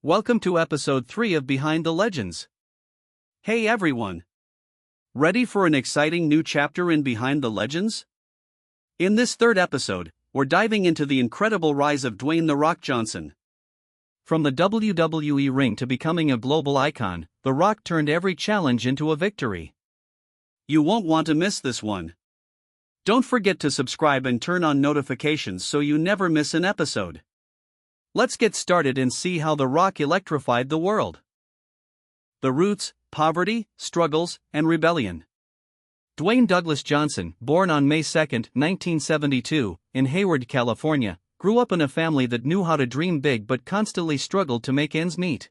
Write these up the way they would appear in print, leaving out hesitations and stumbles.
Welcome to episode 3 of Behind the Legends. Hey everyone! Ready for an exciting new chapter in Behind the Legends? In this third episode, we're diving into the incredible rise of Dwayne "The Rock" Johnson. From the WWE ring to becoming a global icon, The Rock turned every challenge into a victory. You won't want to miss this one. Don't forget to subscribe and turn on notifications so you never miss an episode. Let's get started and see how The Rock electrified the world. The roots, poverty, struggles, and rebellion. Dwayne Douglas Johnson, born on May 2, 1972, in Hayward, California, grew up in a family that knew how to dream big but constantly struggled to make ends meet.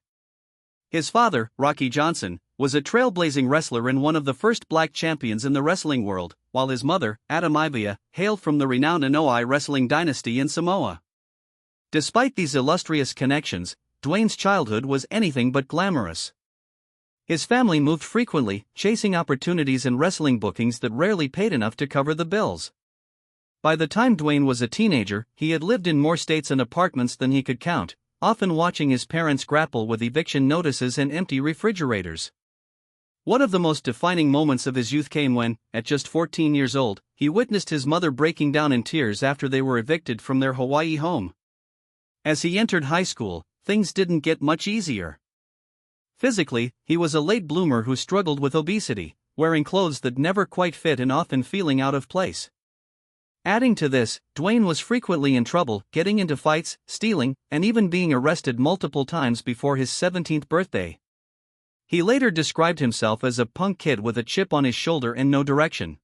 His father, Rocky Johnson, was a trailblazing wrestler and one of the first black champions in the wrestling world, while his mother, Adamivia, hailed from the renowned Anoa'i wrestling dynasty in Samoa. Despite these illustrious connections, Dwayne's childhood was anything but glamorous. His family moved frequently, chasing opportunities and wrestling bookings that rarely paid enough to cover the bills. By the time Dwayne was a teenager, he had lived in more states and apartments than he could count, often watching his parents grapple with eviction notices and empty refrigerators. One of the most defining moments of his youth came when, at just 14 years old, he witnessed his mother breaking down in tears after they were evicted from their Hawaii home. As he entered high school, things didn't get much easier. Physically, he was a late bloomer who struggled with obesity, wearing clothes that never quite fit and often feeling out of place. Adding to this, Dwayne was frequently in trouble, getting into fights, stealing, and even being arrested multiple times before his 17th birthday. He later described himself as a punk kid with a chip on his shoulder and no direction.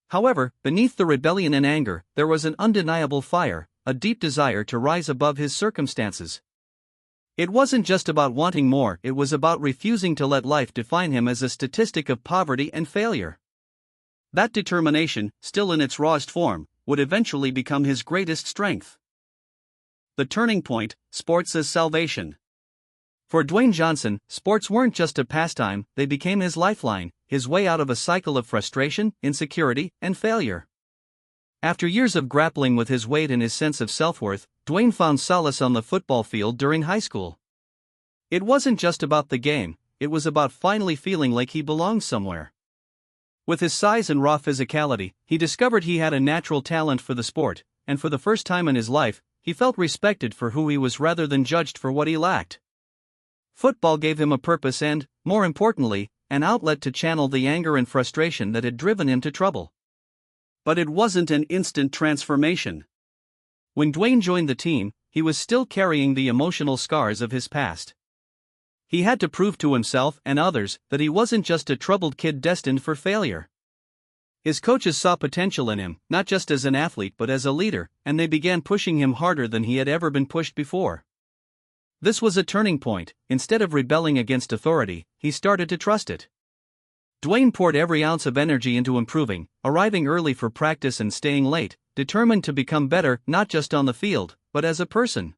However, beneath the rebellion and anger, there was an undeniable fire, a deep desire to rise above his circumstances. It wasn't just about wanting more, it was about refusing to let life define him as a statistic of poverty and failure. That determination, still in its rawest form, would eventually become his greatest strength. The turning point: sports as salvation. For Dwayne Johnson, sports weren't just a pastime, they became his lifeline, his way out of a cycle of frustration, insecurity, and failure. After years of grappling with his weight and his sense of self-worth, Dwayne found solace on the football field during high school. It wasn't just about the game, it was about finally feeling like he belonged somewhere. With his size and raw physicality, he discovered he had a natural talent for the sport, and for the first time in his life, he felt respected for who he was rather than judged for what he lacked. Football gave him a purpose and, more importantly, an outlet to channel the anger and frustration that had driven him to trouble. But it wasn't an instant transformation. When Dwayne joined the team, he was still carrying the emotional scars of his past. He had to prove to himself and others that he wasn't just a troubled kid destined for failure. His coaches saw potential in him, not just as an athlete but as a leader, and they began pushing him harder than he had ever been pushed before. This was a turning point. Instead of rebelling against authority, he started to trust it. Dwayne poured every ounce of energy into improving, arriving early for practice and staying late, determined to become better not just on the field, but as a person.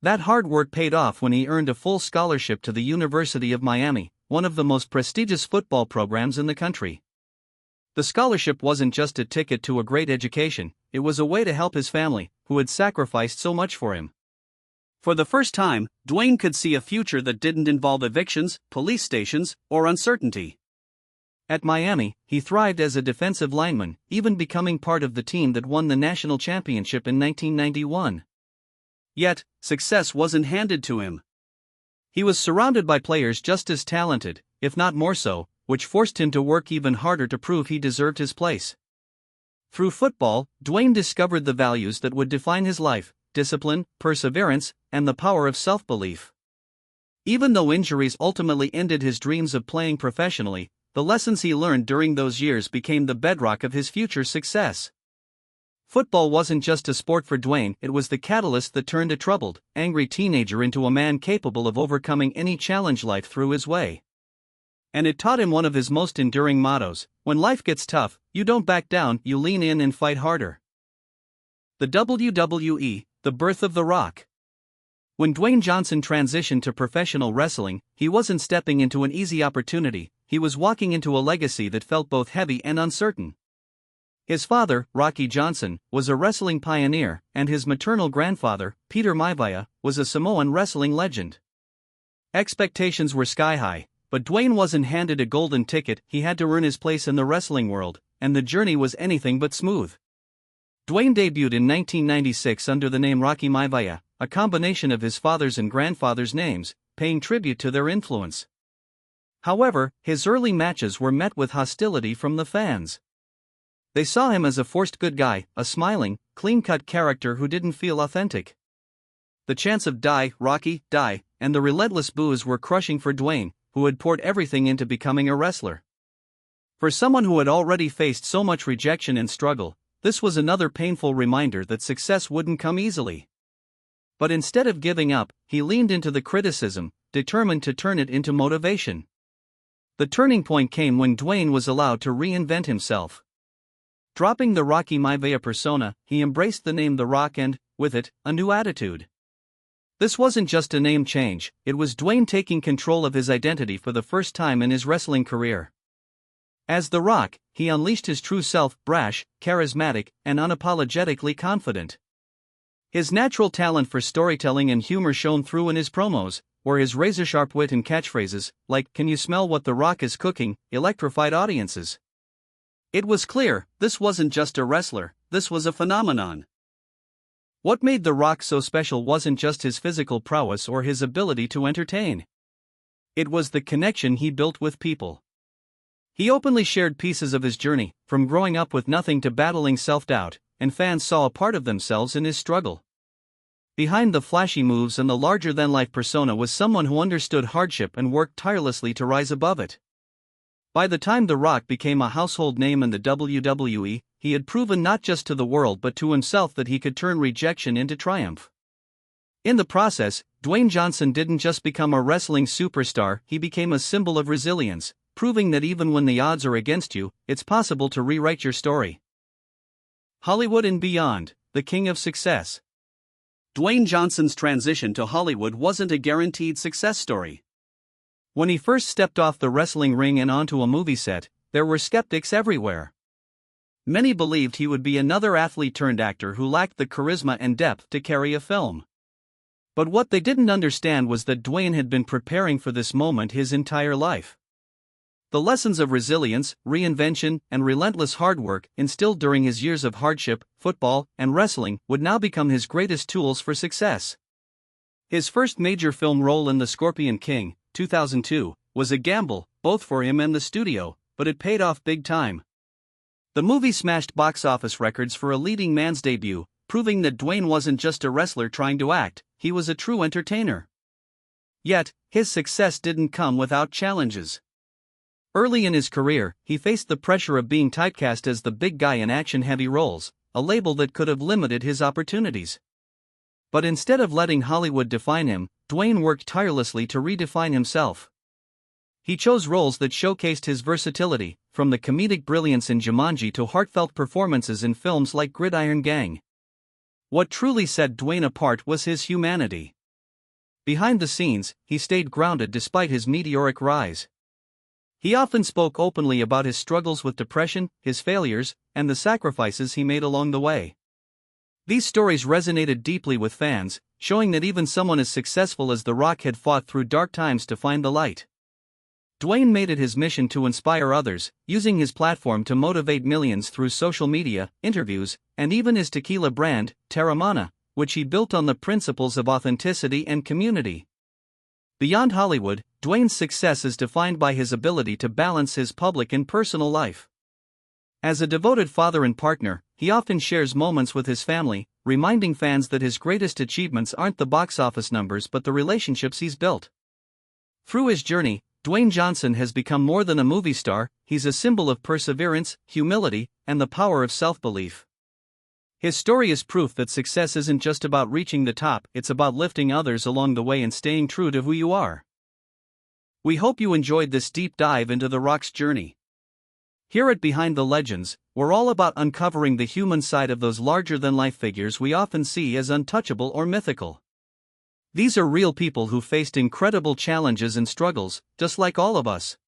That hard work paid off when he earned a full scholarship to the University of Miami, one of the most prestigious football programs in the country. The scholarship wasn't just a ticket to a great education, it was a way to help his family, who had sacrificed so much for him. For the first time, Dwayne could see a future that didn't involve evictions, police stations, or uncertainty. At Miami, he thrived as a defensive lineman, even becoming part of the team that won the national championship in 1991. Yet, success wasn't handed to him. He was surrounded by players just as talented, if not more so, which forced him to work even harder to prove he deserved his place. Through football, Dwayne discovered the values that would define his life: discipline, perseverance, and the power of self-belief. Even though injuries ultimately ended his dreams of playing professionally, the lessons he learned during those years became the bedrock of his future success. Football wasn't just a sport for Dwayne, it was the catalyst that turned a troubled, angry teenager into a man capable of overcoming any challenge life threw his way. And it taught him one of his most enduring mottos: when life gets tough, you don't back down, you lean in and fight harder. The WWE, the birth of The Rock. When Dwayne Johnson transitioned to professional wrestling, he wasn't stepping into an easy opportunity, he was walking into a legacy that felt both heavy and uncertain. His father, Rocky Johnson, was a wrestling pioneer, and his maternal grandfather, Peter Maivia, was a Samoan wrestling legend. Expectations were sky high, but Dwayne wasn't handed a golden ticket. He had to earn his place in the wrestling world, and the journey was anything but smooth. Dwayne debuted in 1996 under the name Rocky Maivia, a combination of his father's and grandfather's names, paying tribute to their influence. However, his early matches were met with hostility from the fans. They saw him as a forced good guy, a smiling, clean-cut character who didn't feel authentic. The chants of "Die, Rocky, die," and the relentless boos were crushing for Dwayne, who had poured everything into becoming a wrestler. For someone who had already faced so much rejection and struggle, this was another painful reminder that success wouldn't come easily. But instead of giving up, he leaned into the criticism, determined to turn it into motivation. The turning point came when Dwayne was allowed to reinvent himself. Dropping the Rocky Maivia persona, he embraced the name The Rock and, with it, a new attitude. This wasn't just a name change, it was Dwayne taking control of his identity for the first time in his wrestling career. As The Rock, he unleashed his true self, brash, charismatic, and unapologetically confident. His natural talent for storytelling and humor shone through in his promos, where his razor-sharp wit and catchphrases, like "Can you smell what The Rock is cooking?" electrified audiences. It was clear, this wasn't just a wrestler, this was a phenomenon. What made The Rock so special wasn't just his physical prowess or his ability to entertain. It was the connection he built with people. He openly shared pieces of his journey, from growing up with nothing to battling self-doubt, and fans saw a part of themselves in his struggle. Behind the flashy moves and the larger-than-life persona was someone who understood hardship and worked tirelessly to rise above it. By the time The Rock became a household name in the WWE, he had proven not just to the world but to himself that he could turn rejection into triumph. In the process, Dwayne Johnson didn't just become a wrestling superstar, he became a symbol of resilience, proving that even when the odds are against you, it's possible to rewrite your story. Hollywood and beyond, the king of success. Dwayne Johnson's transition to Hollywood wasn't a guaranteed success story. When he first stepped off the wrestling ring and onto a movie set, there were skeptics everywhere. Many believed he would be another athlete-turned-actor who lacked the charisma and depth to carry a film. But what they didn't understand was that Dwayne had been preparing for this moment his entire life. The lessons of resilience, reinvention, and relentless hard work instilled during his years of hardship, football, and wrestling would now become his greatest tools for success. His first major film role in The Scorpion King, 2002, was a gamble, both for him and the studio, but it paid off big time. The movie smashed box office records for a leading man's debut, proving that Dwayne wasn't just a wrestler trying to act, he was a true entertainer. Yet, his success didn't come without challenges. Early in his career, he faced the pressure of being typecast as the big guy in action-heavy roles, a label that could have limited his opportunities. But instead of letting Hollywood define him, Dwayne worked tirelessly to redefine himself. He chose roles that showcased his versatility, from the comedic brilliance in Jumanji to heartfelt performances in films like Gridiron Gang. What truly set Dwayne apart was his humanity. Behind the scenes, he stayed grounded despite his meteoric rise. He often spoke openly about his struggles with depression, his failures, and the sacrifices he made along the way. These stories resonated deeply with fans, showing that even someone as successful as The Rock had fought through dark times to find the light. Dwayne made it his mission to inspire others, using his platform to motivate millions through social media, interviews, and even his tequila brand, Terramana, which he built on the principles of authenticity and community. Beyond Hollywood, Dwayne's success is defined by his ability to balance his public and personal life. As a devoted father and partner, he often shares moments with his family, reminding fans that his greatest achievements aren't the box office numbers but the relationships he's built. Through his journey, Dwayne Johnson has become more than a movie star, he's a symbol of perseverance, humility, and the power of self-belief. His story is proof that success isn't just about reaching the top, it's about lifting others along the way and staying true to who you are. We hope you enjoyed this deep dive into The Rock's journey. Here at Behind the Legends, we're all about uncovering the human side of those larger-than-life figures we often see as untouchable or mythical. These are real people who faced incredible challenges and struggles, just like all of us.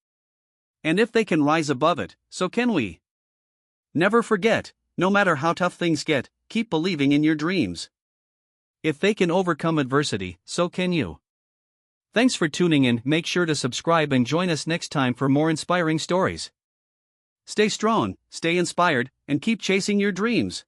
And if they can rise above it, so can we. Never forget, no matter how tough things get, keep believing in your dreams. If they can overcome adversity, so can you. Thanks for tuning in. Make sure to subscribe and join us next time for more inspiring stories. Stay strong, stay inspired, and keep chasing your dreams.